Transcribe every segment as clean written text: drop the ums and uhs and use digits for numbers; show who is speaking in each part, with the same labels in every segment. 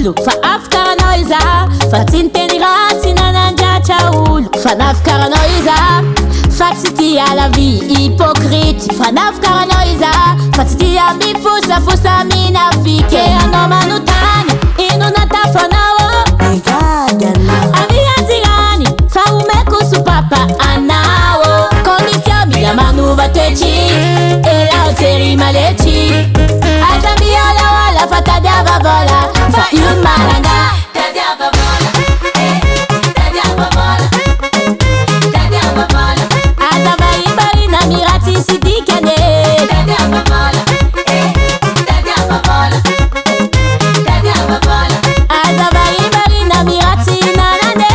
Speaker 1: olo fa afakaranao iza fa tsy niteny raha tsy nanandratra olo fa nafakaranao iza fa tsy tia la vie hypocrite fa nafakaranao iza fa tsy tia mifosafosa minafike anao manotany ino natafanao avianjirany fa omeko sopapa anao kondisio mila manova toetry elao tsery malety aza miolawala fa tadiava vola fa io maranga tadiava vola tadiava vola tadiava vola aza baribarina miraty sitikane tadiava vola tadiava vola tadiava vola aza baribarina miraty nanane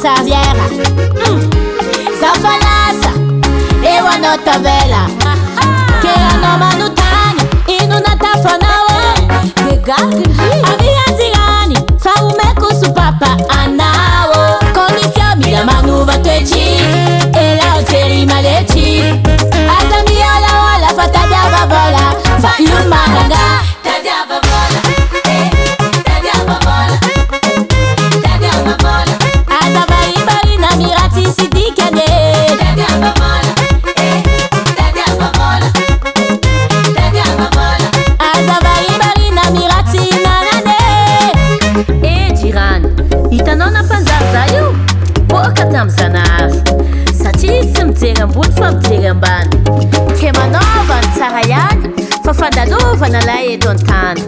Speaker 1: Saviera Safalasa Ewa nota vela Kera no manutani Inu natafanao Avianzirani Fa umeko supapa anao Kondisio mila manuva tuechi Ela oteri malechi Azamiola wala fa tadiava vola Fa yumaranga Tadiava vola Tadiava vola Tadiava vola mirati sitikane tadiava vola tadiava vola tadiava vola aza baribarina mirati nanane jirani hitanao nampanjary za io boaka tam'zanahary satria tsy mijery ambony fa mijery ambany ke manaova ny tsara ihany fa fandalovana lay eto an-tany